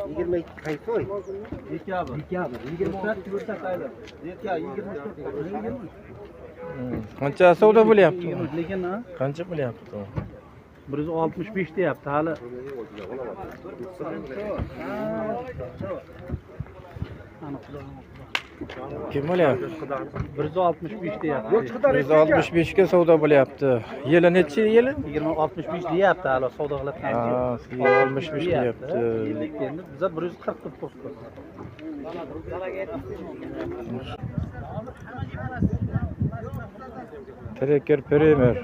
22 qaysoy? Dekabrr. 24 ko'rsataylar. Dekabrr 24. Qancha savdo bo'lyapti? Lekin Qancha bo'lyapti? 165 deyapti hali. Kim bo'lyapti? 165 deyapti. 165 ga savdo bo'lyapti. Yili necha yili? 65 deyapti hali savdo qilib Ha, 65 deyapti. Endi biz 140 deb qo'ydik. Trekker Premier.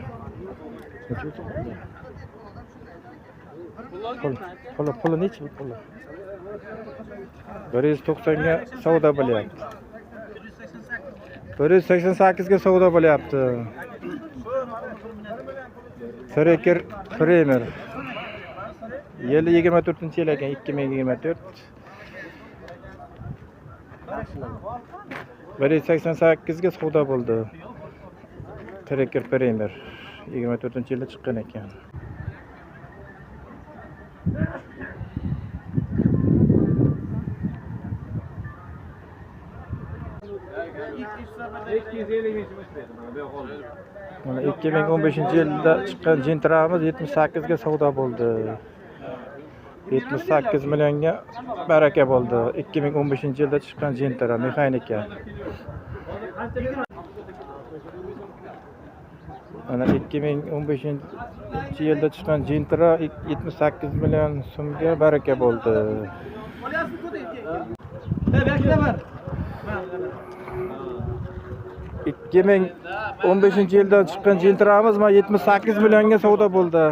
Pul necha pul? 190 ga savdo bo'lyapti. 188 ga savdo bo'lyapti. Trekker Premier. Yili 24-yil ekan, 2024. 188 ga savdo bo'ldi. Trekker Premier 24-yilda chiqqan ekan. Mana 2015-yilda chiqqan Gentra'miz 78 ga savdo bo'ldi. 78 millionga baraka bo'ldi. 2015-yilda chiqqan Gentra mexanika. Mana 2015-yilda chiqqan Gentra 78 million so'mga baraka bo'ldi. 2015-yildan chiqqan Gentra'miz mana 78 millionga savdo bo'ldi.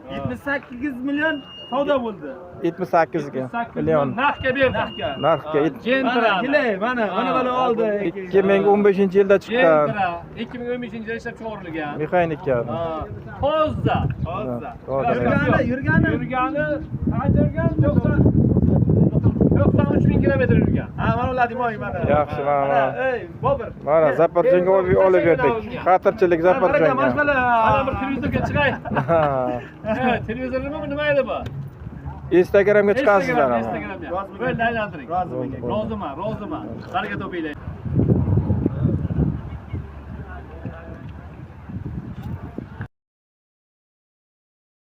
78 million savdo bo'ldi. 78 ga million. Narxga berdim. Narxga Gentra. Mana buni oldi. 2015-yilda chiqqan. 2015-yilda ishlab chiqarilgan. Mexanika. Hozda. Yurgani qancha yurgan? 93 ming kilometr yurgan. Ha, mana ular demoy mana. Yaxshi, mana. Ey, Bobur. Mana Zaporjonga olib berdik. Xatirchilik Zaporjonga. Mana bir televizorga chiqay. Televizor nima edi bu? Instagramga chiqasizlar. Instagramga. Bo'ldi, aylantiring. Rozima. Baraka topinglar.